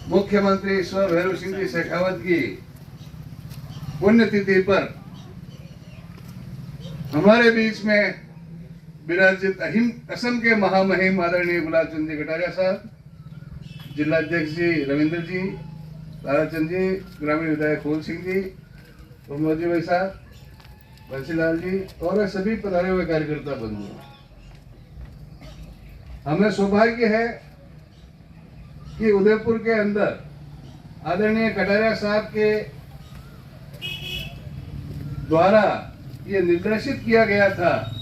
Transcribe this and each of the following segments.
मुख्यमंत्री स्व भैरव सिंह जी शेखावत की पुण्यतिथि पर हमारे बीच में विराजित अहिम असम के महामहिम आदरणीय गुलाब चंद जी कटारिया साहब, जिलाध्यक्ष जी रविंद्र जी, ताराचंद जी, ग्रामीण विधायक फूल सिंह जी, मोदी भाई साहब, बंसीलाल जी और सभी पधारे हुए कार्यकर्ता बंधु, हमें सौभाग्य है कि उदयपुर के अंदर आदरणीय कटारिया साहब के द्वारा ये निर्देशित किया गया था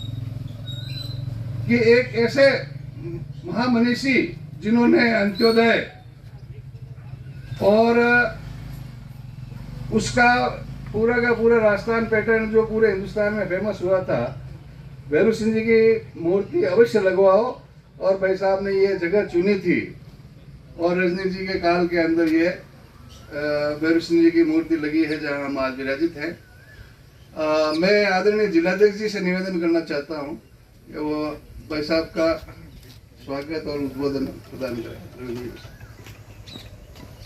कि एक ऐसे महामनीषी जिन्होंने अंत्योदय और उसका पूरा का पूरा राजस्थान पैटर्न जो पूरे हिंदुस्तान में फेमस हुआ था, भैरव सिंह जी की मूर्ति अवश्य लगवाओ। और भाई साहब ने ये जगह चुनी थी और रजनी जी के काल के अंदर ये भैरव सिंह जी की मूर्ति लगी है जहां हम आज विराजित हैं। मैं आदरणीय जिलाध्यक्ष जी से निवेदन करना चाहता हूं कि वो भाई साहब का स्वागत और उद्बोधन प्रदान करें।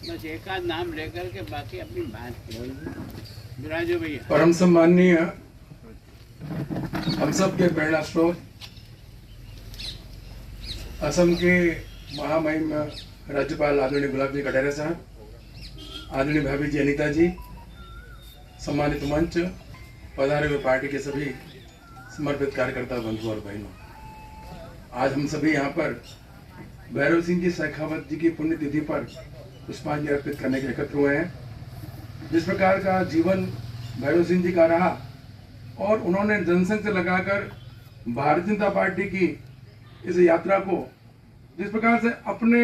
बस एक आध नाम लेकर के बाकी अपनी बात विराजो भैया। परम सम्माननीय हम सब के प्रेरणा स्रोत असम के महामहिम राज्यपाल आदरणीय गुलाब जी कटारिया साहब, आदरणीय भाभी जी अनीता जी, सम्मानित मंच, पधारे हुए पार्टी के सभी समर्पित कार्यकर्ता बंधु और बहनों, आज हम सभी यहाँ पर भैरव सिंह जी शेखावत जी की पुण्यतिथि पर पुष्पांजलि अर्पित करने के एकत्र हुए हैं। जिस प्रकार का जीवन भैरव सिंह जी का रहा और उन्होंने जनसंघ से लगाकर भारतीय जनता पार्टी की इस यात्रा को जिस प्रकार से अपने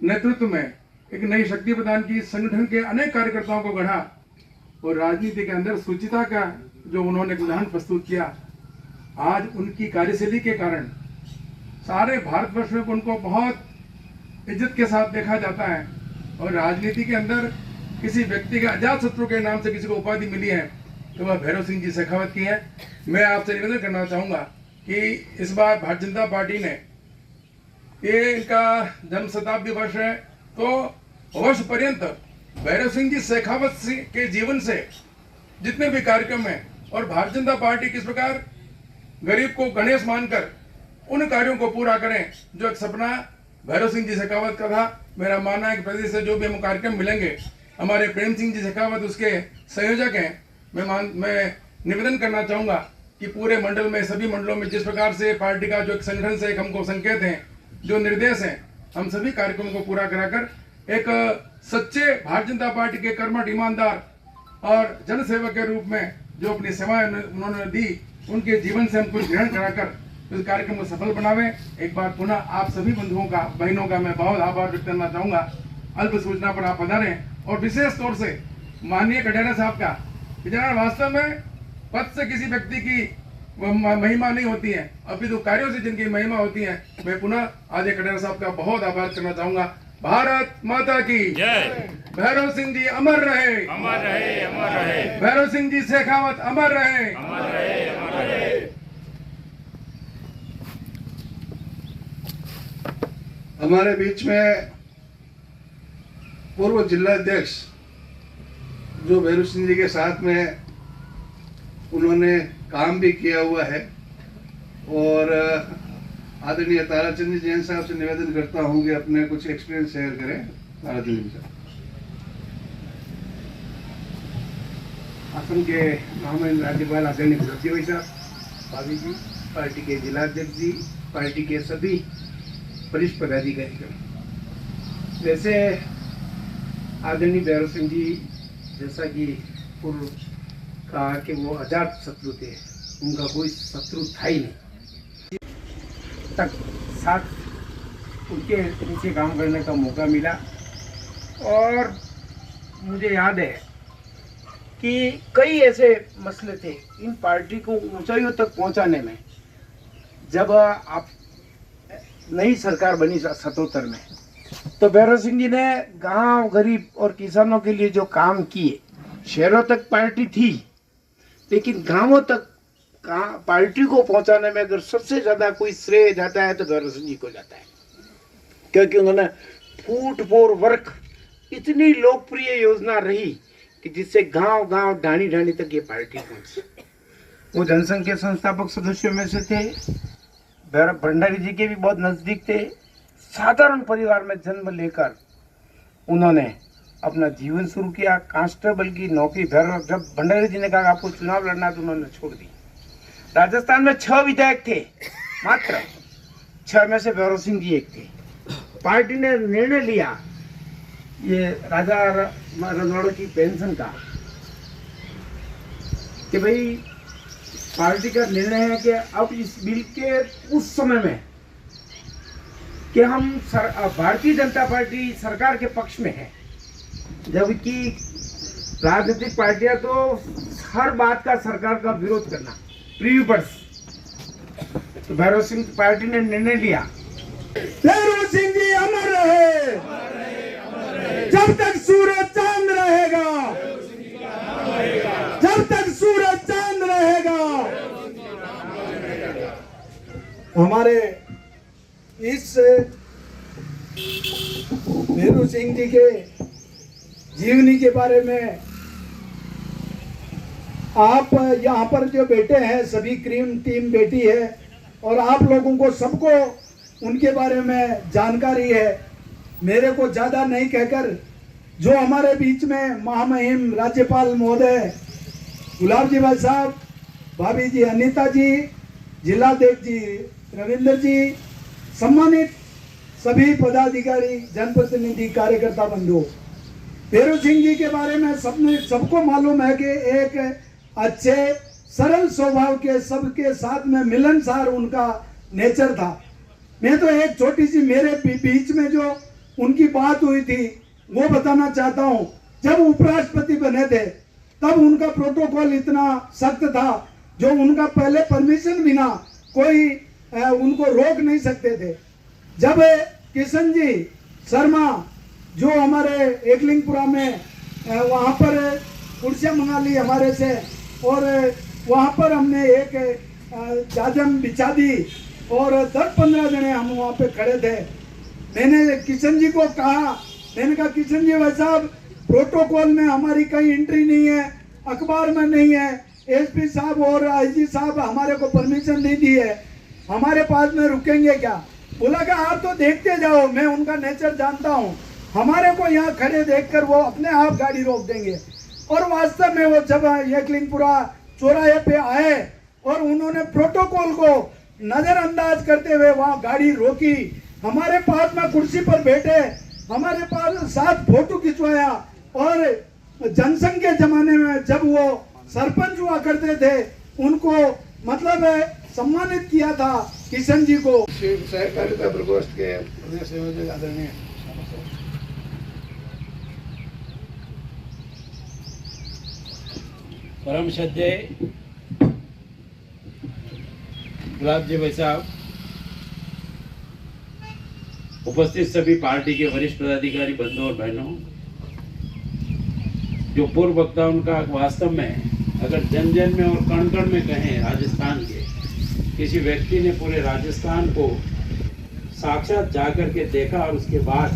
नेतृत्व में एक नई शक्ति प्रदान की, संगठन के अनेक कार्यकर्ताओं को गढ़ा और राजनीति के अंदर सुचिता का जो उन्होंने उदाहरण प्रस्तुत किया, आज उनकी कार्यशैली के कारण सारे भारतवर्ष में उनको बहुत इज्जत के साथ देखा जाता है। और राजनीति के अंदर किसी व्यक्ति के अजात शत्रु के नाम से किसी को उपाधि मिली है तो वह भैरव सिंह जी शेखावत की है। मैं आपसे निवेदन करना चाहूँगा कि इस बार भारतीय जनता पार्टी ने ये इनका जन्म शताब्दी वर्ष है तो वर्ष पर्यंत भैरव सिंह जी शेखावत के जीवन से जितने भी कार्यक्रम हैं और भारतीय जनता पार्टी किस प्रकार गरीब को गणेश मानकर उन कार्यों को पूरा करें जो एक सपना भैरव सिंह जी शेखावत का था। मेरा मानना है कि प्रदेश से जो भी हम कार्यक्रम मिलेंगे, हमारे प्रेम सिंह जी शेखावत उसके संयोजक हैं। मैं निवेदन करना चाहूँगा कि पूरे मंडल में, सभी मंडलों में जिस प्रकार से पार्टी का जो एक संगठन से एक हमको संकेत हैं, जो निर्देश हैं, हम सभी कार्यक्रमों को पूरा कराकर एक सच्चे भारतीय जनता पार्टी के कर्मठ, ईमानदार और जनसेवक के रूप में जो अपनी सेवाएं उन्होंने दी, उनके जीवन से हम कुछ ग्रहण कराकर इस कार्यक्रम को सफल बनावे। एक बार पुनः आप सभी बंधुओं का, बहनों का मैं बहुत आभार व्यक्त करना चाहूँगा। अल्प सूचना पर आप पधारे और विशेष तौर से माननीय कटारिया साहब का, जनाब वास्तव में पद से किसी व्यक्ति की महिमा नहीं होती है, अपितु कार्यों से जिनकी महिमा होती है। मैं पुनः आदरणीय कटारिया साहब का बहुत आभार करना चाहूँगा। भारत माता की जय। भैरव सिंह जी अमर रहे, अमर रहे, अमर रहे। भैरव सिंह जी शेखावत अमर रहे, अमर रहे, अमर रहे। हमारे बीच में पूर्व जिलाध्यक्ष जो भैरव सिंह जी के साथ में उन्होंने काम भी किया हुआ है और आदरणीय ताराचंद जी जैन साहब से निवेदन करता हूँ कि अपने कुछ एक्सपीरियंस शेयर करें। ताराचंद जी साहब असम के महामहिम राज्यपाल आदरणीय गुलाब जी साहब, भाभी जी, पार्टी के जिलाध्यक्ष जी, पार्टी के सभी वरिष्ठ पदाधिकारी। वैसे आदरणीय भैरव सिंह जी जैसा कि पूर्व कहा कि वो अजात शत्रु थे, उनका कोई शत्रु था ही नहीं। तक साथ उनके नीचे काम करने का मौका मिला और मुझे याद है कि कई ऐसे मसले थे इन पार्टी को ऊंचाइयों तक पहुंचाने में। जब आप नई सरकार बनी 77 में, तो भैरव सिंह जी ने गांव, गरीब और किसानों के लिए जो काम किए, शहरों तक पार्टी थी लेकिन गांवों तक पार्टी को पहुंचाने में अगर सबसे ज्यादा कोई श्रेय जाता है तो भैरव सिंह जी को जाता है, क्योंकि उन्होंने फूड फॉर वर्क इतनी लोकप्रिय योजना रही कि जिससे गांव गांव ढाणी ढाणी तक ये पार्टी पहुंची। वो जनसंघ के संस्थापक सदस्यों में से थे, भंडारी जी के भी बहुत नजदीक थे। साधारण परिवार में जन्म लेकर उन्होंने अपना जीवन शुरू किया। कांस्टेबल की नौकरी जब भंडारी जी ने कहा आपको चुनाव लड़ना तो उन्होंने छोड़ दी। राजस्थान में 6 विधायक थे, मात्र 6 में से भैरव सिंह जी एक थे। पार्टी ने निर्णय लिया ये राजा रजवाड़ों की पेंशन का कि भाई पार्टी का निर्णय है कि अब इस बिल के उस समय में कि हम भारतीय जनता पार्टी सरकार के पक्ष में है, जबकि राजनीतिक पार्टियां तो हर बात का सरकार का विरोध करना प्रीविपर्स। तो भैरव सिंह पार्टी ने निर्णय लिया भैरव सिंह जी अमर रहे, जब तक सूरज चांद रहेगा, जब तक सूरज चांद रहेगा। हमारे इस भैरव सिंह जी के जीवनी के बारे में आप यहाँ पर जो बैठे हैं सभी क्रीम टीम बैठी है और आप लोगों को सबको उनके बारे में जानकारी है। मेरे को ज़्यादा नहीं कहकर जो हमारे बीच में महामहिम राज्यपाल महोदय गुलाब जी भाई साहब, भाभी जी अनीता जी, जिलाध्यक्ष जी रविंद्र जी, सम्मानित सभी पदाधिकारी, जनप्रतिनिधि, कार्यकर्ता बंधु, भैरव सिंह जी के बारे में सबको मालूम है कि एक अच्छे सरल स्वभाव के, सबके साथ में मिलनसार उनका नेचर था। मैं तो एक छोटी सी मेरे बीच में जो उनकी बात हुई थी वो बताना चाहता हूँ। जब उपराष्ट्रपति बने थे तब उनका प्रोटोकॉल इतना सख्त था, जो उनका पहले परमिशन बिना कोई उनको रोक नहीं सकते थे। जब किशन जी शर्मा जो हमारे एकलिंगपुरा में वहाँ पर कुर्सियाँ मंगा ली हमारे से और वहाँ पर हमने एक जाजम बिछा दी और 10-15 जने हम वहाँ पे खड़े थे। मैंने किशन जी को कहा, मैंने कहा किशन जी भाई साहब प्रोटोकॉल में हमारी कहीं एंट्री नहीं है, अखबार में नहीं है, एसपी साहब और आईजी साहब हमारे को परमिशन नहीं दी है, हमारे पास में रुकेंगे क्या? बोला कि आप तो देखते जाओ, मैं उनका नेचर जानता हूँ, हमारे को यहाँ खड़े देखकर वो अपने आप गाड़ी रोक देंगे। और वास्तव में वो जब एकलिंगपुरा चौराहे पे आए और उन्होंने प्रोटोकॉल को नजरअंदाज करते हुए वहाँ गाड़ी रोकी, हमारे पास में कुर्सी पर बैठे, हमारे पास साथ फोटो खिंचवाया और जनसंघ के जमाने में जब वो सरपंच हुआ करते थे उनको मतलब सम्मानित किया था किशन जी को। सहकारिता प्रकोष्ठ के प्रदेश संयोजक आदरणीय परम श्रद्धेय गुलाब जी भाई साहब, उपस्थित सभी पार्टी के वरिष्ठ पदाधिकारी बंधुओं और बहनों, जो पूर्व वक्ता उनका वास्तव में अगर जन जन में और कण कण में कहें, राजस्थान के किसी व्यक्ति ने पूरे राजस्थान को साक्षात जाकर के देखा और उसके बाद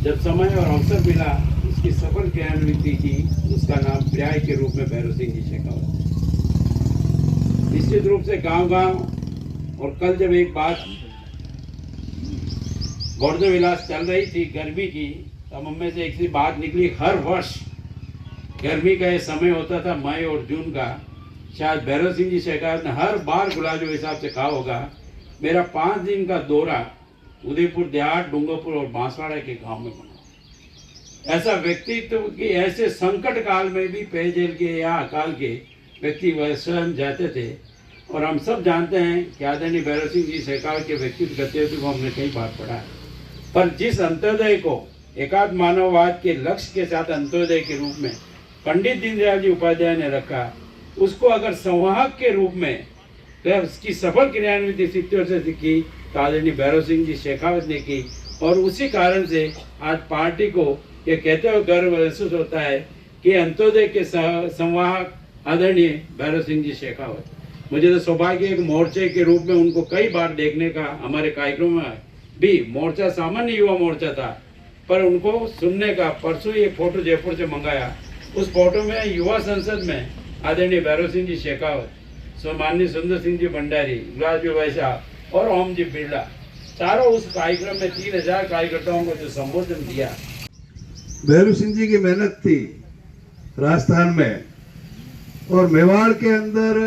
जब समय और अवसर मिला उसकी सफल क्रियान्विति की, उसका नाम पर्याय के रूप में भैरव सिंह जी शेखावत। निश्चित रूप से गांव-गांव और कल जब एक बात गौरव विलास चल रही थी गर्मी की, तब हम में से एक सी बात निकली, हर वर्ष गर्मी का ये समय होता था मई और जून का, शायद भैरव सिंह जी शेखावत ने हर बार गुलाब जी हिसाब से कहा होगा, मेरा 5 दिन का दौरा उदयपुर देहात, डूंगरपुर और बांसवाड़ा के गांव में बना। ऐसा व्यक्तित्व कि ऐसे संकट काल में भी पेयजल के या अकाल के व्यक्ति स्वयं जाते थे। और हम सब जानते हैं कि आदरणीय भैरव सिंह जी शेखावत के व्यक्तित्व गतिविधि को हमने कई बार पढ़ा है, पर जिस अंत्योदय को एकात्म मानववाद के लक्ष्य के साथ अंत्योदय के रूप में पंडित दीनदयाल जी उपाध्याय ने रखा, उसको अगर संवाहक के रूप में तो उसकी सफल क्रियान्विति 70 से सीखी तो आदरणीय भैरव सिंह जी शेखावत ने की। और उसी कारण से आज पार्टी को ये कहते हुए गर्व महसूस होता है कि अंत्योदय के संवाहक आदरणीय भैरव सिंह जी शेखावत। मुझे तो सौभाग्य एक मोर्चे के रूप में उनको कई बार देखने का हमारे कार्यक्रम में भी मोर्चा सामान्य युवा मोर्चा था, पर उनको सुनने का परसों ये फोटो जयपुर से मंगाया। उस फोटो में युवा संसद में आदरणीय भैरव सिंह जी शेखावत, सम्माननीय सुंदर सिंह जी भंडारी, गुलाब जी भाई साहब और ओम जी बिरला, चारों उस कार्यक्रम में 3000 कार्यकर्ताओं को जो संबोधन दिया। भैरव सिंह जी की मेहनत थी राजस्थान में, और मेवाड़ के अंदर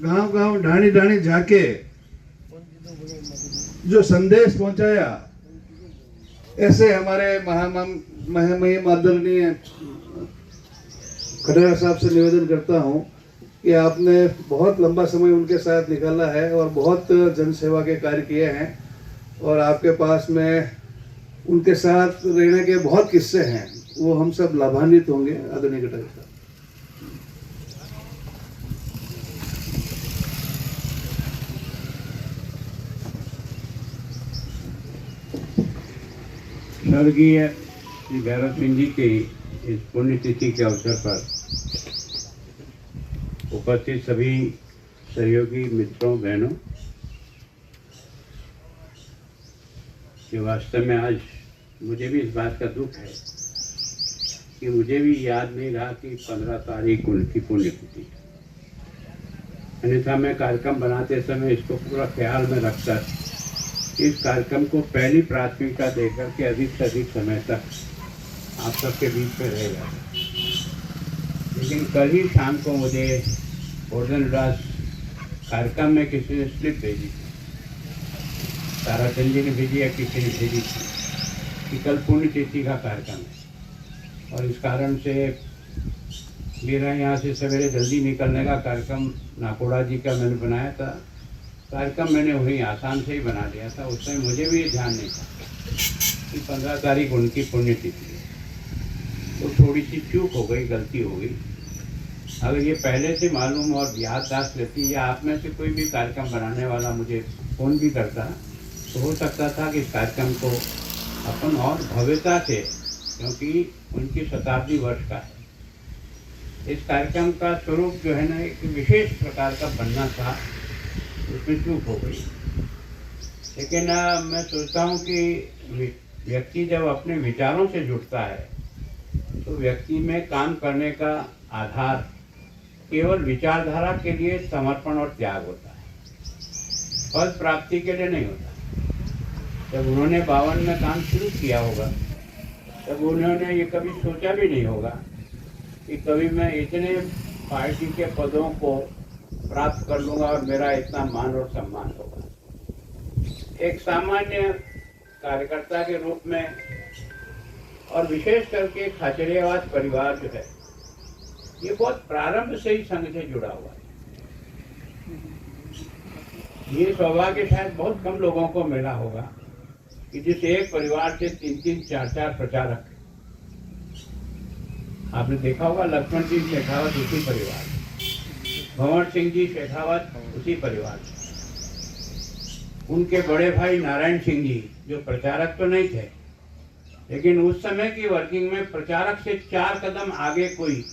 गांव गांव ढाणी ढाणी जाके जो संदेश पहुंचाया, ऐसे हमारे महामहिम आदरणीय खटेरा साहब से निवेदन करता हूं कि आपने बहुत लंबा समय उनके साथ निकाला है और बहुत जनसेवा के कार्य किए हैं, और आपके पास में उनके साथ रहने के बहुत किस्से हैं, वो हम सब लाभान्वित होंगे। आदरणीय खटेरा साहब। स्वर्गीय श्री भैरव सिंह जी की इस पुण्यतिथि के अवसर पर उपस्थित सभी सहयोगी मित्रों बहनों, कि वास्तव में आज मुझे भी इस बात का दुख है कि मुझे भी याद नहीं रहा कि 15 तारीख उनकी पुण्यतिथि। अन्यथा मैं कार्यक्रम बनाते समय इसको पूरा ख्याल में रखकर इस कार्यक्रम को पहली प्राथमिकता देकर के अधिक से अधिक समय तक आप सबके बीच में रहेगा। लेकिन कल ही शाम को मुझे ओर्डन उल्लास कार्यक्रम में किसी ने स्लिप भेजी थी, ताराचंद जी ने भेजी या किसी ने भेजी थी कि कल पुण्यतिथि का कार्यक्रम है, और इस कारण से मेरा यहाँ से सवेरे जल्दी निकलने का कार्यक्रम नाकोड़ा जी का मैंने बनाया था। कार्यक्रम मैंने वहीं आसान से ही बना लिया था। उस समय मुझे भी ये ध्यान नहीं था कि 15 तारीख उनकी पुण्यतिथि है, तो थोड़ी सी चूक हो गई, गलती हो गई। अगर ये पहले से मालूम और याददाश्त रहती, या आप में से कोई भी कार्यक्रम बनाने वाला मुझे फ़ोन भी करता, तो हो सकता था कि इस कार्यक्रम को अपन और भव्यता से, क्योंकि उनकी शताब्दी वर्ष का है, इस कार्यक्रम का स्वरूप जो है ना एक विशेष प्रकार का बनना था, उसमें चूक हो गई। लेकिन मैं सोचता हूँ कि व्यक्ति जब अपने विचारों से जुड़ता है तो व्यक्ति में काम करने का आधार केवल विचारधारा के लिए समर्पण और त्याग होता है, पद प्राप्ति के लिए नहीं होता। जब उन्होंने 52 में काम शुरू किया होगा, तब उन्होंने ये कभी सोचा भी नहीं होगा कि कभी मैं इतने पार्टी के पदों को प्राप्त कर लूँगा और मेरा इतना मान और सम्मान होगा। एक सामान्य कार्यकर्ता के रूप में, और विशेष करके खाचरियावास परिवार जो है, ये बहुत प्रारंभ से ही संघ से जुड़ा हुआ है। ये सौभाग्य शायद बहुत कम लोगों को मिला होगा कि जिस एक परिवार से 3-3, 4-4 प्रचारक। आपने देखा होगा लक्ष्मण सिंह शेखावत उसी परिवार, भंवर सिंह जी शेखावत उसी परिवार, उनके बड़े भाई नारायण सिंह जी जो प्रचारक तो नहीं थे, लेकिन उस समय की वर्किंग में प्रचारक से 4 कदम आगे कोई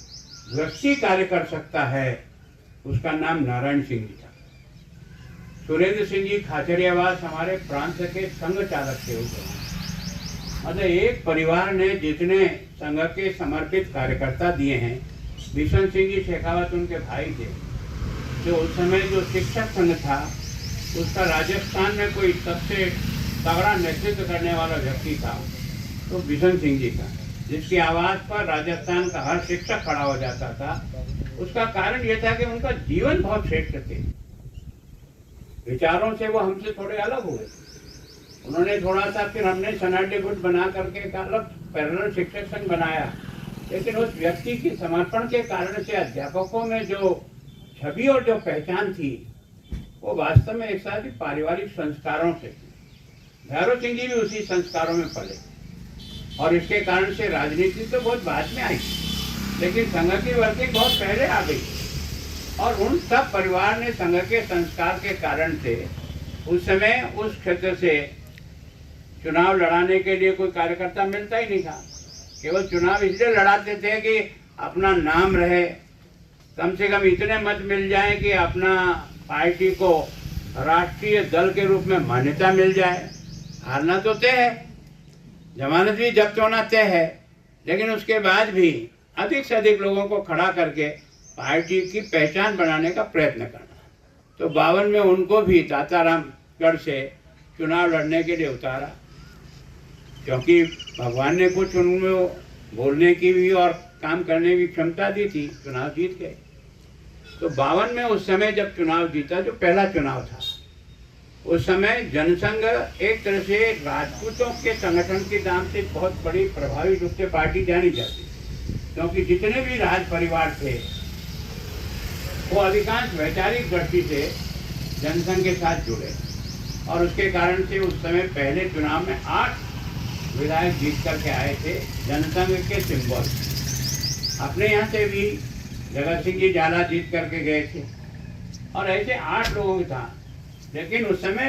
व्यक्ति कार्य कर सकता है, उसका नाम नारायण सिंह जी था। सुरेंद्र सिंह जी खाचरियावास हमारे प्रांत के संघ चालक थे उस समय। मतलब एक परिवार ने जितने संघ के समर्पित कार्यकर्ता दिए हैं, बिशन सिंह जी शेखावत उनके भाई थे, जो उस समय जो शिक्षक संघ था उसका राजस्थान में कोई सबसे तगड़ा नेतृत्व करने वाला व्यक्ति था तो बिशन सिंह जी था, जिसकी आवाज़ पर राजस्थान का हर शिक्षक खड़ा हो जाता था। उसका कारण यह था कि उनका जीवन बहुत श्रेष्ठ थे, विचारों से वो हमसे थोड़े अलग हुए। उन्होंने थोड़ा सा, फिर हमने सनाडे गुट बना करके एक अलग पैरेलल शिक्षक संघ बनाया, लेकिन उस व्यक्ति की समर्पण के कारण से अध्यापकों में जो छवि और जो पहचान थी वो वास्तव में एक साथ ही पारिवारिक संस्कारों से थी। भैरव सिंह जी भी उसी संस्कारों में पले, और इसके कारण से राजनीति तो बहुत बाद में आई, लेकिन संघ की वर्किंग बहुत पहले आ गई। और उन सब परिवार ने संघ के संस्कार के कारण से उस समय उस क्षेत्र से चुनाव लड़ाने के लिए कोई कार्यकर्ता मिलता ही नहीं था। केवल चुनाव इसलिए लड़ाते थे कि अपना नाम रहे, कम से कम इतने मत मिल जाए कि अपना पार्टी को राष्ट्रीय दल के रूप में मान्यता मिल जाए, हारना तो तय है, जमानत भी जब्त होना तय है, लेकिन उसके बाद भी अधिक से अधिक लोगों को खड़ा करके पार्टी की पहचान बनाने का प्रयत्न करना। तो 52 में उनको भी तातारामगढ़ से चुनाव लड़ने के लिए उतारा, क्योंकि भगवान ने कुछ उनमें बोलने की भी और काम करने की क्षमता दी थी, चुनाव जीत गए। तो 52 में उस समय जब चुनाव जीता, जो पहला चुनाव था, उस समय जनसंघ एक तरह से राजपूतों के संगठन के नाम से बहुत बड़ी प्रभावी रूप से पार्टी जानी जाती, क्योंकि जितने भी राज परिवार थे वो अधिकांश वैचारिक दृष्टि से जनसंघ के साथ जुड़े, और उसके कारण से उस समय पहले चुनाव में 8 विधायक जीत करके आए थे जनसंघ के सिंबल। अपने यहाँ से भी जगत सिंह जी जाला जीत करके गए थे, और ऐसे 8 लोगों का था। लेकिन उस समय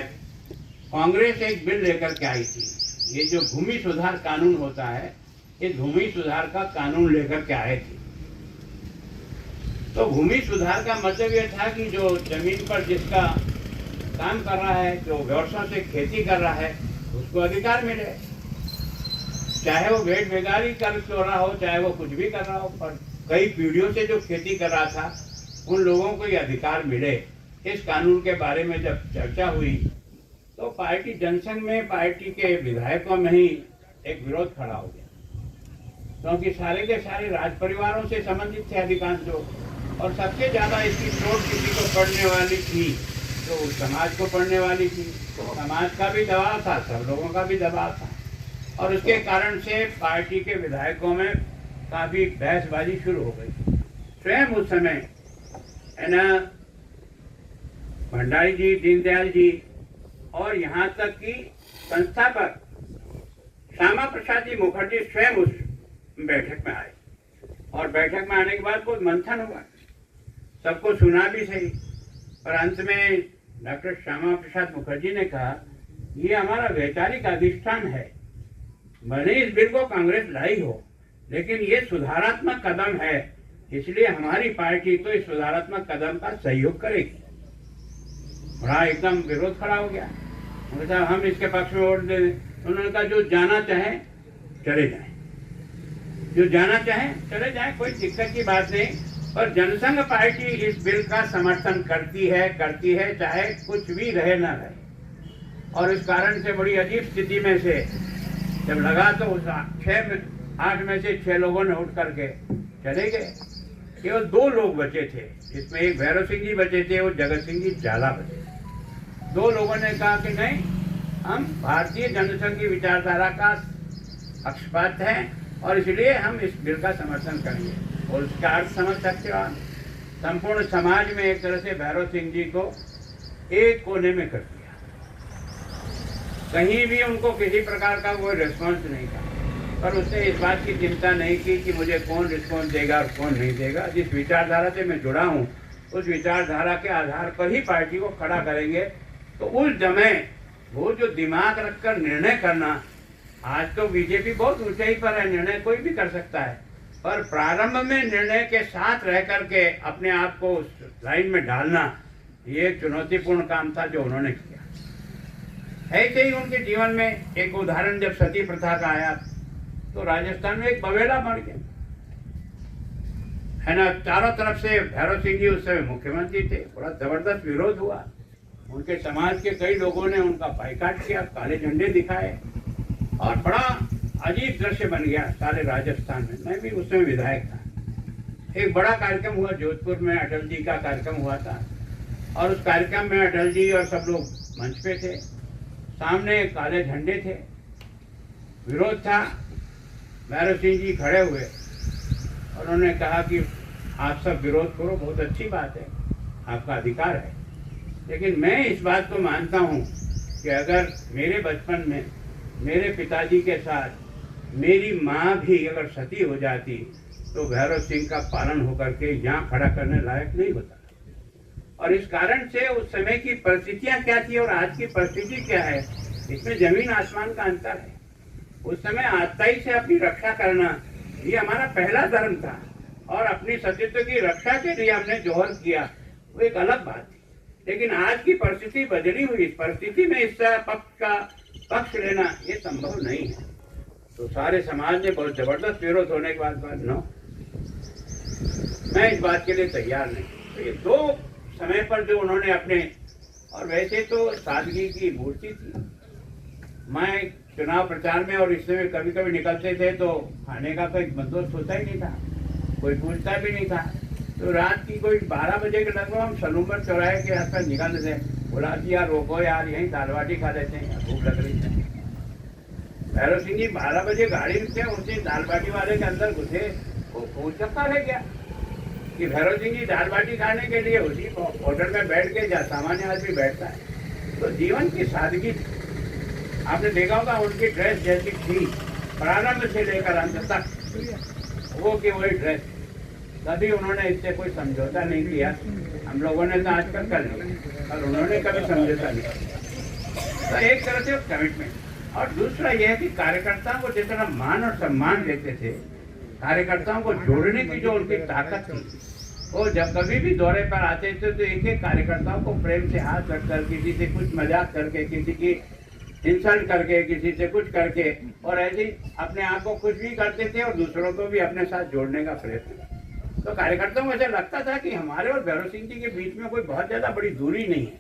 कांग्रेस एक बिल लेकर के आई थी, ये जो भूमि सुधार कानून होता है, इस भूमि सुधार का कानून लेकर के आए थे। तो भूमि सुधार का मतलब ये था कि जो जमीन पर जिसका काम कर रहा है, जो वर्षों से खेती कर रहा है, उसको अधिकार मिले, चाहे वो भेड़ बेगारी कर रहा हो, चाहे वो कुछ भी कर रहा हो, पर कई पीढ़ियों से जो खेती कर रहा था उन लोगों को ये अधिकार मिले। इस कानून के बारे में जब चर्चा हुई तो पार्टी जनसंघ में पार्टी के विधायकों में ही एक विरोध खड़ा हो गया, क्योंकि सारे के सारे राज परिवारों से संबंधित थे अधिकांश लोग, और सबसे ज्यादा इसकी चोट किसी को पड़ने वाली थी तो समाज को पड़ने वाली थी। समाज का भी दबाव था, सब लोगों का भी दबाव था, और उसके कारण से पार्टी के विधायकों में काफी बहसबाजी शुरू हो गई। स्वयं उस समय है ना भंडारी जी, दीनदयाल जी, और यहाँ तक कि संस्थापक श्यामा प्रसाद जी मुखर्जी स्वयं उस बैठक में आए, और बैठक में आने के बाद कोई मंथन हुआ, सबको सुना भी सही, और अंत में डॉक्टर श्यामा प्रसाद मुखर्जी ने कहा ये हमारा वैचारिक अधिष्ठान है, भले इस बिल को कांग्रेस लाई हो, लेकिन ये सुधारात्मक कदम है, इसलिए हमारी पार्टी तो इस सुधारात्मक कदम का सहयोग करेगी। बड़ा एकदम विरोध खड़ा हो गया, उन्होंने कहा हम इसके पक्ष में वोट दे दें। उन्होंने कहा जो जाना चाहे चले जाएं, जो जाना चाहे चले जाएं, कोई दिक्कत की बात नहीं, पर जनसंघ पार्टी इस बिल का समर्थन करती है चाहे कुछ भी रहे ना रहे। और इस कारण से बड़ी अजीब स्थिति में से जब लगा तो उस 8 में से 6 लोगों ने उठ करके चले गए, केवल 2 लोग बचे थे, इसमें एक भैरव सिंह जी बचे थे और जगत सिंह जी जाला बचे। 2 लोगों ने कहा कि नहीं, हम भारतीय जनसंघ की विचारधारा का पक्षपात हैं और इसलिए हम इस बिल का समर्थन करेंगे। और उसका अर्थ समझ सकते हो, संपूर्ण समाज में एक तरह से भैरव सिंह जी को एक कोने में कर दिया, कहीं भी उनको किसी प्रकार का कोई रिस्पॉन्स नहीं था, पर उसने इस बात की चिंता नहीं की कि मुझे कौन रिस्पॉन्स देगा और कौन नहीं देगा। जिस विचारधारा से मैं जुड़ा हूँ उस विचारधारा के आधार पर ही पार्टी को खड़ा करेंगे। तो उस समय वो जो दिमाग रखकर निर्णय करना, आज तो बीजेपी बहुत ऊंचाई पर है, निर्णय कोई भी कर सकता है, पर प्रारंभ में निर्णय के साथ रह करके अपने आप को उस लाइन में डालना, ये एक चुनौतीपूर्ण काम था जो उन्होंने किया। ऐसे ही उनके जीवन में एक उदाहरण जब सती प्रथा का आया तो राजस्थान में एक बवेला बन गया, है ना। चारों तरफ से भैरव सिंह जी उस समय मुख्यमंत्री थे, बड़ा जबरदस्त विरोध हुआ, उनके समाज के कई लोगों ने उनका बाइकाट किया, काले झंडे दिखाए, और बड़ा अजीब दृश्य बन गया सारे राजस्थान में। मैं भी उस समय विधायक था। एक बड़ा कार्यक्रम हुआ जोधपुर में, अटल जी का कार्यक्रम हुआ था, और उस कार्यक्रम में अटल जी और सब लोग मंच पे थे, सामने काले झंडे थे, विरोध था। भैरव सिंह जी खड़े हुए और उन्होंने कहा कि आप सब विरोध करो, बहुत अच्छी बात है, आपका अधिकार है, लेकिन मैं इस बात को मानता हूँ कि अगर मेरे बचपन में मेरे पिताजी के साथ मेरी माँ भी अगर सती हो जाती तो भैरव सिंह का पालन होकर के यहाँ खड़ा करने लायक नहीं होता। और इस कारण से उस समय की परिस्थितियाँ क्या थी और आज की परिस्थिति क्या है, इसमें जमीन आसमान का अंतर है। उस समय आत्ताई से अपनी रक्षा करना ये हमारा पहला धर्म था, और अपनी सतीत्व की रक्षा के लिए हमने जोहर किया, वो एक अलग बात थी। लेकिन आज की परिस्थिति बदली हुई, इस परिस्थिति में इस पक्ष का पक्ष लेना ये संभव नहीं है। तो सारे समाज ने बहुत जबरदस्त विरोध होने के बाद नो, मैं इस बात के लिए तैयार नहीं। तो ये दो समय पर जो उन्होंने अपने, और वैसे तो सादगी की मूर्ति थी। मैं चुनाव प्रचार में और इसमें कभी कभी निकलते थे तो खाने का कोई बंदोबस्त होता ही नहीं था, कोई पूछता भी नहीं था। तो रात की कोई 12 बजे के लगभग हम सलूमर चौराहे के आसपास निकल थे। बोला कि यार रोको यार, यहीं दाल बाटी खा लेते हैं, भूख लग रही है। भैरव सिंह जी 12 बजे गाड़ी रुकते, उनसे दाल बाटी वाले के अंदर घुसे, वो पूछ सकता है क्या कि भैरव सिंह जी दाल बाटी खाने के लिए उसी होटल में बैठ के जहाँ सामान्य आदमी बैठता है। तो जीवन की सादगी आपने देखा होगा, उनकी ड्रेस जैसी थी प्रारंभ से लेकर अंत तक, वो की वही ड्रेस। कभी उन्होंने इससे कोई समझौता नहीं किया। हम लोगों ने तो आजकल कर लिया, और उन्होंने कभी समझौता नहीं किया। तो एक तरह से कमिटमेंट। और दूसरा यह है कि कार्यकर्ताओं को जितना मान और सम्मान देते थे, कार्यकर्ताओं को जोड़ने की जो उनकी ताकत थी, वो जब कभी भी दौरे पर आते थे तो एक एक कार्यकर्ताओं को प्रेम से हाथ रखकर, किसी से कुछ मजाक करके, किसी की इंसल्ट करके, किसी से कुछ करके, और ऐसे अपने आप को खुश भी करते थे और दूसरों को भी अपने साथ जोड़ने का प्रयत्न। तो कार्यकर्ताओं को ऐसा लगता था कि हमारे और भैरव सिंह जी के बीच में कोई बहुत ज्यादा बड़ी दूरी नहीं है,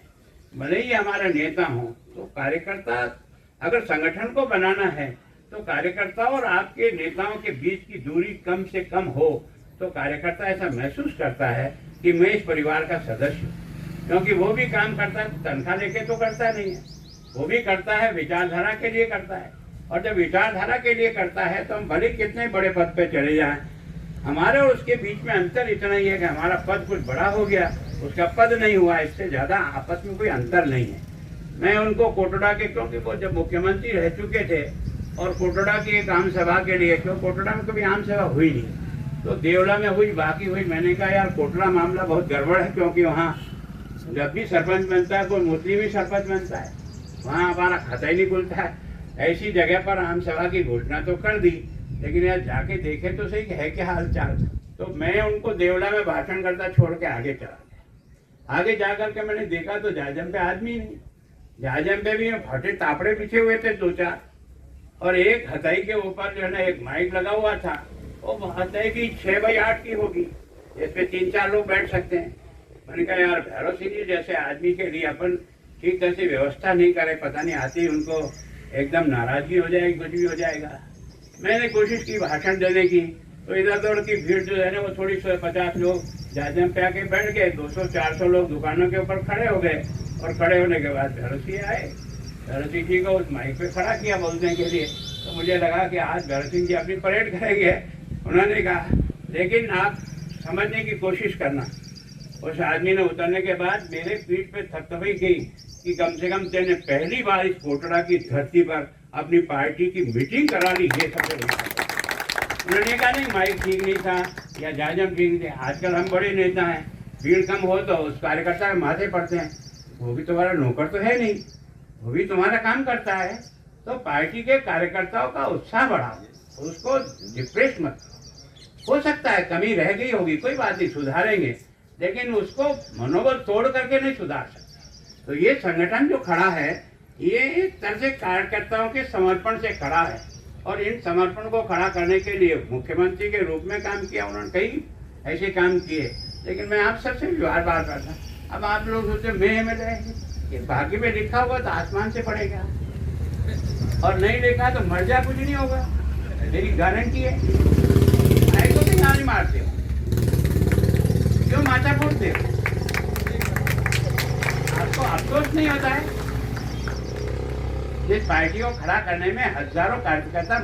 भले ही हमारा नेता हो। तो कार्यकर्ता अगर संगठन को बनाना है तो कार्यकर्ता और आपके नेताओं के बीच की दूरी कम से कम हो, तो कार्यकर्ता ऐसा महसूस करता है कि मैं इस परिवार का सदस्य हूँ। क्योंकि वो भी काम करता है, तनख्वाह लेके तो करता नहीं है, वो भी करता है विचारधारा के लिए करता है। और जब विचारधारा के लिए करता है तो हम भले कितने बड़े पद पे चले जाएं, हमारे और उसके बीच में अंतर इतना ही है कि हमारा पद कुछ बड़ा हो गया, उसका पद नहीं हुआ, इससे ज्यादा आपस में कोई अंतर नहीं है। मैं उनको कोटड़ा के, क्योंकि वो जब मुख्यमंत्री रह चुके थे और कोटड़ा की एक आम सभा के लिए, क्यों कोटड़ा में कभी आम सभा हुई नहीं, तो देवला में हुई, बाकी हुई। मैंने कहा यार कोटड़ा मामला बहुत गड़बड़ है, क्योंकि वहाँ जब भी सरपंच बनता है कोई मुस्लिम ही सरपंच बनता है, वहाँ हमारा खाता ही नहीं खुलता है। ऐसी जगह पर आम सभा की घोषणा तो कर दी, लेकिन यार जाके देखे तो सही है क्या हाल चाल। तो मैं उनको देवला में भाषण करता छोड़ के आगे चला गया। आगे जा करके मैंने देखा तो जाजम पे आदमी नहीं, जाजम पे भी फटे तापड़े पीछे हुए थे 2-4, और एक हथाई के ऊपर जो है ना एक माइक लगा हुआ था। वो हथाई भी 6x8 की होगी, इसपे 3-4 लोग बैठ सकते हैं। मैंने कहा यार भैरव सिंह जी जैसे आदमी के लिए अपन ठीक तरह से व्यवस्था नहीं करे, पता नहीं आते ही उनको एकदम नाराजगी हो जाएगी, कुछ भी हो जाएगा। मैंने कोशिश की भाषण देने की, तो इधर उधर की भीड़ जो है ना वो थोड़ी 150 लोग जाजम पे आके बैठ गए, 200-400 लोग दुकानों के ऊपर खड़े हो गए। और खड़े होने के बाद भैरव सिंह आए, भैरव सिंह जी को उस माइक पे खड़ा किया बोलने के लिए। तो मुझे लगा कि आज भैरव सिंह जी अपनी परेड करेंगे। उन्होंने कहा लेकिन आप समझने की कोशिश करना। उस आदमी ने उतरने के बाद मेरे पीठ पे थपथपी की कि कम से कम तेने पहली बार इस कोटड़ा की धरती पर अपनी पार्टी की मीटिंग करा ली, ये सबसे बड़ी बात। उन्होंने कहा नहीं माइक ठीक नहीं था या जाजम ठीक नहीं थे। आजकल हम बड़े नेता हैं, भीड़ कम हो तो उस कार्यकर्ता के माथे पड़ते हैं। वो भी तुम्हारा नौकर तो है नहीं, वो भी तुम्हारा काम करता है। तो पार्टी के कार्यकर्ताओं का उत्साह बढ़ाओ, उसको डिप्रेस मत। हो सकता है कमी रह गई होगी, कोई बात नहीं, सुधारेंगे, लेकिन उसको मनोबल तोड़ करके नहीं सुधार सकते। तो ये संगठन जो खड़ा है ये एक तरह से कार्यकर्ताओं के समर्पण से खड़ा है, और इन समर्पण को खड़ा करने के लिए मुख्यमंत्री के रूप में काम किया उन्होंने, कई ऐसे काम किए। लेकिन मैं आप सबसे बार बार करता, अब आप लोग सोचते मैं MLA, ये भाग्य में लिखा होगा तो आसमान से पड़ेगा, और नहीं लिखा तो मर जा, कुछ नहीं होगा, मेरी गारंटी है। आए तो भी गाली मारते हो, क्यों माथा फोड़ते हो? आपको अफसोस नहीं होता है? जिस पार्टी को खड़ा करने में हजारों कार्यकर्ता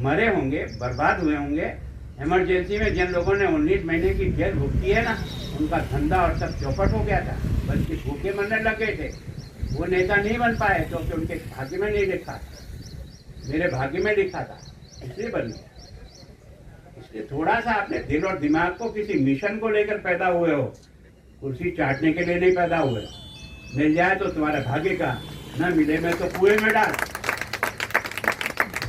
मरे होंगे, बर्बाद हुए होंगे, इमरजेंसी में जिन लोगों ने 19 महीने की जेल भुगती है ना, उनका धंधा और सब चौपट हो गया था, बल्कि भूखे मरने लगे थे। वो नेता नहीं बन पाए क्योंकि उनके भाग्य में नहीं लिखा था, मेरे भाग्य में लिखा था, इसलिए बन गया। इसलिए थोड़ा सा अपने दिल और दिमाग को किसी मिशन को लेकर पैदा हुए हो, कुर्सी चाटने के लिए नहीं पैदा हुए। मिल जाए तो तुम्हारे भाग्य का, न मिले में तो कुएं में डाल।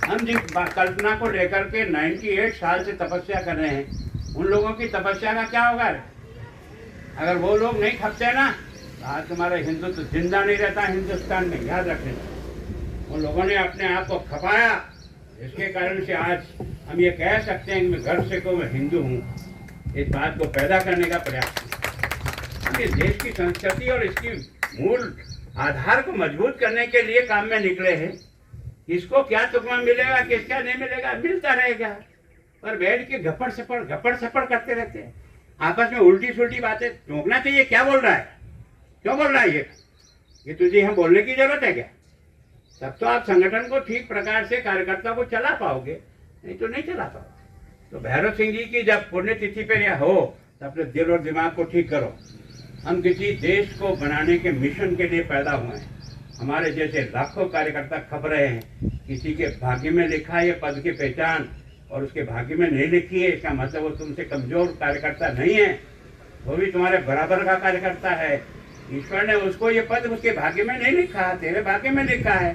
हम जिस कल्पना को लेकर के 98 साल से तपस्या कर रहे हैं, उन लोगों की तपस्या का क्या होगा? अगर वो लोग नहीं खपते ना, तो आज तुम्हारा हिंदुत्व जिंदा नहीं रहता हिंदुस्तान में, याद रखना। उन लोगों ने अपने आप को खपाया, इसके कारण से आज हम ये कह सकते हैं कि मैं घर से को मैं हिंदू हूँ। इस बात को पैदा करने का प्रयास किया। हम इस देश की संस्कृति और इसकी मूल आधार को मजबूत करने के लिए काम में निकले हैं। किसको क्या तुकमा मिलेगा, किसका नहीं मिलेगा, मिलता रहेगा, पर बैठ के घपड़ सपड़ करते रहते हैं। आपस में उल्टी सुल्टी बातें टोकना चाहिए। क्या बोल रहा है, क्यों बोल रहा है ये तुझे यहाँ बोलने की जरूरत है क्या? तब तो आप संगठन को ठीक प्रकार से कार्यकर्ता को चला पाओगे, नहीं तो नहीं चला पाओगे। तो भैरव सिंह जी की जब पुण्यतिथि पर यह हो तो अपने दिल और दिमाग को ठीक करो। हम किसी देश को बनाने के मिशन के लिए पैदा हुए हैं। हमारे जैसे लाखों कार्यकर्ता खप रहे हैं। किसी के भाग्य में लिखा है ये पद की पहचान और उसके भाग्य में नहीं लिखी है, इसका मतलब वो तुमसे कमजोर कार्यकर्ता नहीं है, वो भी तुम्हारे बराबर का कार्यकर्ता है। ईश्वर ने उसको ये पद उसके भाग्य में नहीं लिखा, तेरे भाग्य में लिखा है।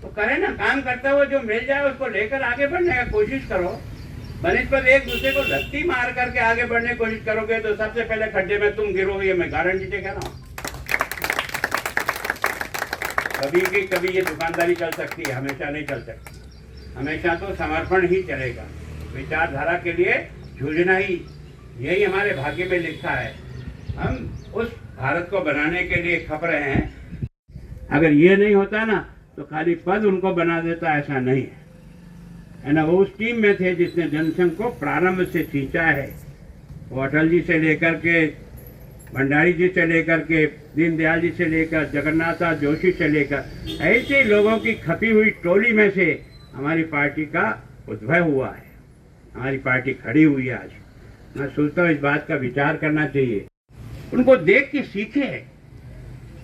तो करे ना, काम करते हुए जो मिल जाए उसको लेकर आगे बढ़ने की कोशिश करो। बनिस्पत एक दूसरे को लत्ती मार करके आगे बढ़ने की कोशिश करोगे तो सबसे पहले खड्डे में तुम गिरोगे, ये मैं गारंटी दे कह रहा हूँ। कभी ये दुकानदारी चल सकती है, हमेशा नहीं चल सकती। हमेशा तो समर्पण ही चलेगा, विचारधारा के लिए जूझना ही, यही हमारे भाग्य में लिखा है। हम उस भारत को बनाने के लिए खप रहे हैं। अगर ये नहीं होता ना तो खाली पद उनको बना देता, ऐसा नहीं है ना। वो उस टीम में थे जिसने जनसंघ को प्रारंभ से खींचा है। वो अटल जी से लेकर के, भंडारी जी से लेकर के, दीनदयाल जी से लेकर, जगन्नाथ जोशी से लेकर, ऐसे लोगों की खपी हुई टोली में से हमारी पार्टी का उद्भव हुआ है। हमारी पार्टी खड़ी हुई है आज। मैं सोचता हूँ इस बात का विचार करना चाहिए, उनको देख के सीखे।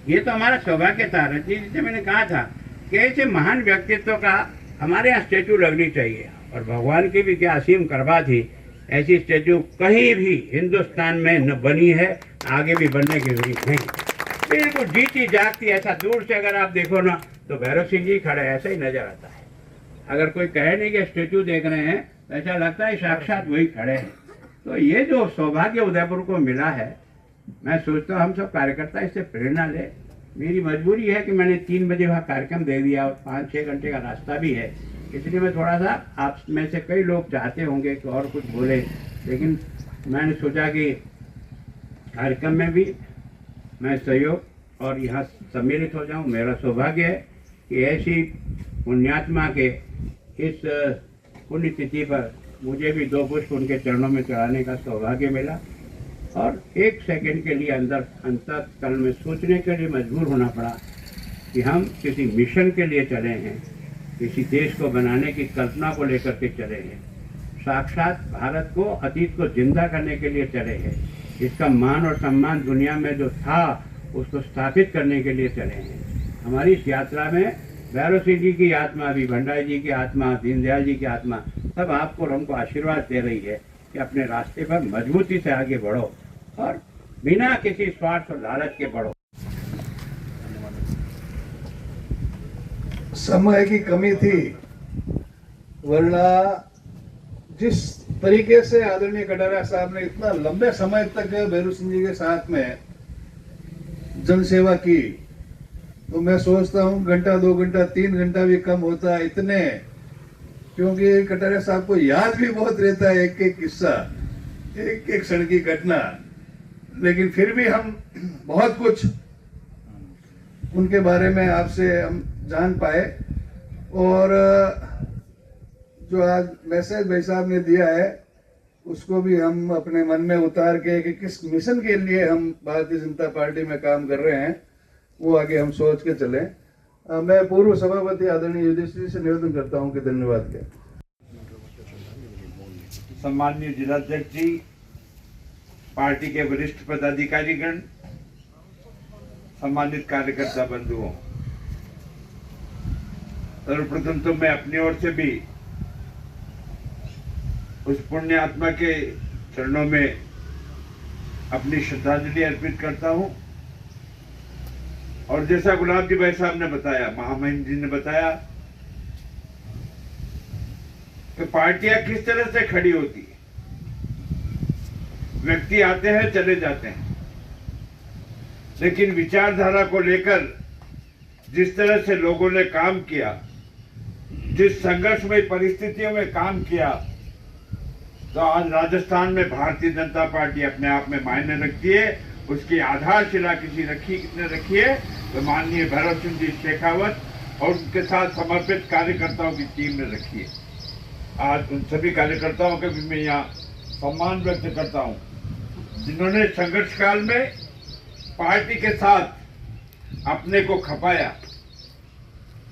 ये तो हमारा सौभाग्य था। रजनीश जी से मैंने कहा था कि ऐसे महान व्यक्तित्व का हमारे यहाँ स्टैचू लगनी चाहिए, और भगवान की भी क्या असीम कृपा थी, ऐसी स्टैचू कहीं भी हिंदुस्तान में न बनी है, आगे भी बनने की जरूरत नहीं। बिल्कुल जीती जागती, ऐसा दूर से अगर आप देखो ना तो भैरव सिंह जी खड़े ऐसा ही नजर आता है। अगर कोई कहे नहीं कि स्टैचू देख रहे हैं, ऐसा लगता है साक्षात वही खड़े हैं। तो ये जो सौभाग्य उदयपुर को मिला है, मैं सोचता हूँ हम सब कार्यकर्ता इससे प्रेरणा ले। मेरी मजबूरी है कि मैंने 3 बजे वहाँ कार्यक्रम दे दिया और 5-6 घंटे का रास्ता भी है, इसलिए मैं थोड़ा सा, आप में से कई लोग चाहते होंगे कि और कुछ बोले, लेकिन मैंने सोचा कि कार्यक्रम में भी मैं सहयोग और यहाँ सम्मिलित हो जाऊँ। मेरा सौभाग्य है कि ऐसी पुण्यात्मा के इस पुण्यतिथि पर मुझे भी 2 पुष्प उनके चरणों में चढ़ाने का सौभाग्य मिला, और 1 सेकंड के लिए अंतःकरण में सोचने के लिए मजबूर होना पड़ा कि हम किसी मिशन के लिए चले हैं, किसी देश को बनाने की कल्पना को लेकर के चले हैं, साक्षात भारत को, अतीत को जिंदा करने के लिए चले हैं, इसका मान और सम्मान दुनिया में जो था उसको स्थापित करने के लिए चले हैं। हमारी इस यात्रा में भैरव सिंह जी की आत्मा भी, भंडारी जी की आत्मा, दीनदयाल जी की आत्मा, सब आपको और हमको आशीर्वाद दे रही है कि अपने रास्ते पर मजबूती से आगे बढ़ो और बिना किसी स्वार्थ और लालच के बढ़ो। समय की कमी थी, वरना जिस तरीके से आदरणीय कटारिया साहब ने इतना लंबे समय तक भैरव सिंह जी के साथ में जनसेवा की, तो मैं सोचता हूँ घंटा, 2 घंटा, 3 घंटा भी कम होता है इतने, क्योंकि कटारिया साहब को याद भी बहुत रहता है एक एक किस्सा, एक एक क्षण की घटना। लेकिन फिर भी हम बहुत कुछ उनके बारे में आपसे हम जान पाए, और जो आज मैसेज भाई साहब ने दिया है उसको भी हम अपने मन में उतार के कि किस मिशन के लिए हम भारतीय जनता पार्टी में काम कर रहे हैं वो आगे हम सोच के चलें। मैं पूर्व सभापति आदरणीय युधिष्ठिर जी से निवेदन करता हूं कि धन्यवाद करें। सम्माननीय जिलाध्यक्ष जी, पार्टी के वरिष्ठ पदाधिकारीगण, सम्मानित कार्यकर्ता बंधुओं, सर्वप्रथम तो मैं अपनी ओर से भी उस पुण्य आत्मा के चरणों में अपनी श्रद्धांजलि अर्पित करता हूं। और जैसा गुलाब जी भाई साहब ने बताया, महामहिम जी ने बताया कि पार्टियां किस तरह से खड़ी होती है। व्यक्ति आते हैं, चले जाते हैं, लेकिन विचारधारा को लेकर जिस तरह से लोगों ने काम किया जिस संघर्षमय परिस्थितियों में काम किया, तो आज राजस्थान में भारतीय जनता पार्टी अपने आप में मायने रखती है। उसकी आधारशिला किसने रखी है? तो माननीय भैरव सिंह जी शेखावत और उनके साथ समर्पित कार्यकर्ताओं की टीम ने रखी है। आज उन सभी कार्यकर्ताओं का भी मैं यहाँ सम्मान व्यक्त करता हूँ, जिन्होंने संघर्ष काल में पार्टी के साथ अपने को खपाया।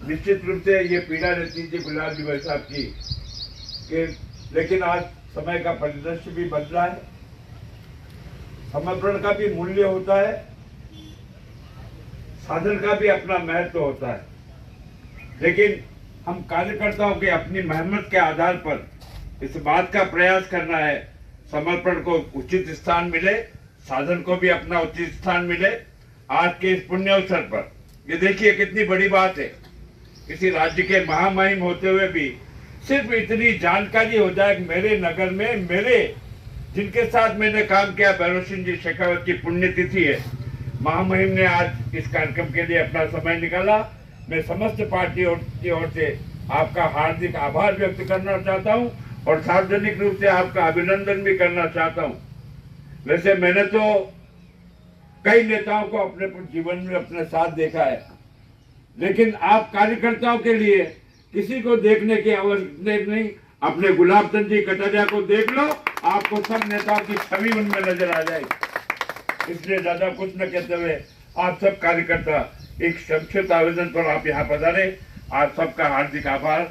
निश्चित रूप से ये पीड़ा रहती थी गुलाब जी भाई साहब की कि, लेकिन आज समय का परिदृश्य भी बदला है। समर्पण का भी मूल्य होता है, साधन का भी अपना महत्व होता है, लेकिन हम कार्यकर्ताओं के अपनी मेहनत के आधार पर इस बात का प्रयास करना है, समर्पण को उचित स्थान मिले, साधन को भी अपना उचित स्थान मिले। आज के इस पुण्य अवसर पर ये देखिए कितनी बड़ी बात है, किसी राज्य के महामहिम होते हुए भी सिर्फ इतनी जानकारी हो जाए कि मेरे नगर में मेरे जिनके साथ मैंने काम किया, भैरव सिंह जी शेखावत की पुण्यतिथि है। महामहिम ने आज इस कार्यक्रम के लिए अपना समय निकाला। मैं समस्त पार्टी की ओर से आपका हार्दिक आभार व्यक्त करना चाहता हूं और सार्वजनिक रूप से आपका अभिनंदन भी करना चाहता हूं। वैसे मैंने तो कई नेताओं को अपने जीवन में अपने साथ देखा है, लेकिन आप कार्यकर्ताओं के लिए किसी को देखने की आवश्यकता नहीं। अपने गुलाब चंद जी कटारिया को देख लो, आपको सब नेताओं की छवि उनमें नजर आ जाएगी। इसलिए ज्यादा कुछ न कहते हुए आप सब कार्यकर्ता एक संक्षिप्त आवेदन पर आप यहाँ पधारे। आप सबका हार्दिक आभार।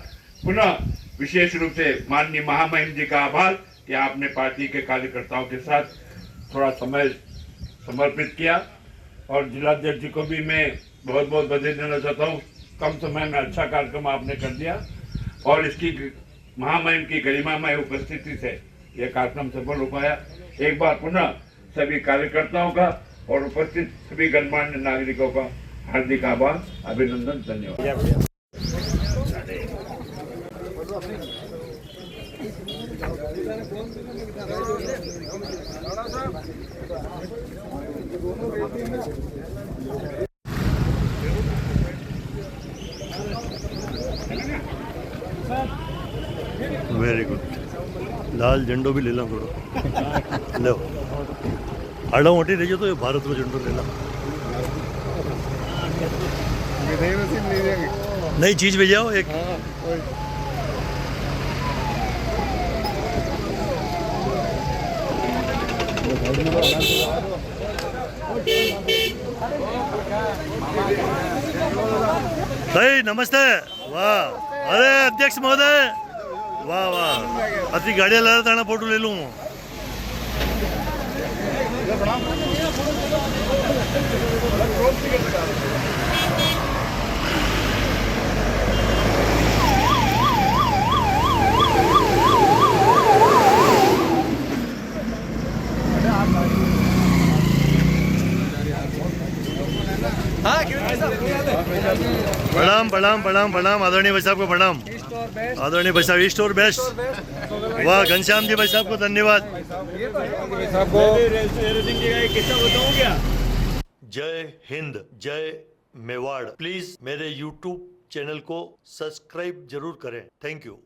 पुनः विशेष रूप से माननीय महामहिम जी का आभार कि आपने पार्टी के कार्यकर्ताओं के साथ थोड़ा समय समर्पित किया, और जिलाध्यक्ष जी को भी मैं बहुत बहुत बधाई देना चाहता हूँ। कम समय में अच्छा कार्यक्रम आपने कर दिया और इसकी महामहिम की गरिमामय उपस्थिति से यह कार्यक्रम सफल हो पाया। एक बार पुनः सभी कार्यकर्ताओं का और उपस्थित सभी गणमान्य नागरिकों का हार्दिक आभार, अभिनंदन, धन्यवाद। Very good. लाल झंडो भी ले ला थोड़ा लो, आड़ा मोटी रही तो ये भारत में झंडो ले ला। नई चीज भेजाओ एक। भाई नमस्ते। वाह, अरे अध्यक्ष महोदय, वाह वाह, अति गाड़िया ला रहा था, फोटो ले लूँ। प्रणाम प्रणाम प्रणाम प्रणाम आदरणीय भाई साहब को प्रणाम। आदरणीय भाई साहब ईस्ट और बेस्ट। वाह, घनश्याम जी भाई साहब को धन्यवाद। जय हिंद, जय मेवाड़। प्लीज मेरे YouTube चैनल को सब्सक्राइब जरूर करें। Thank you.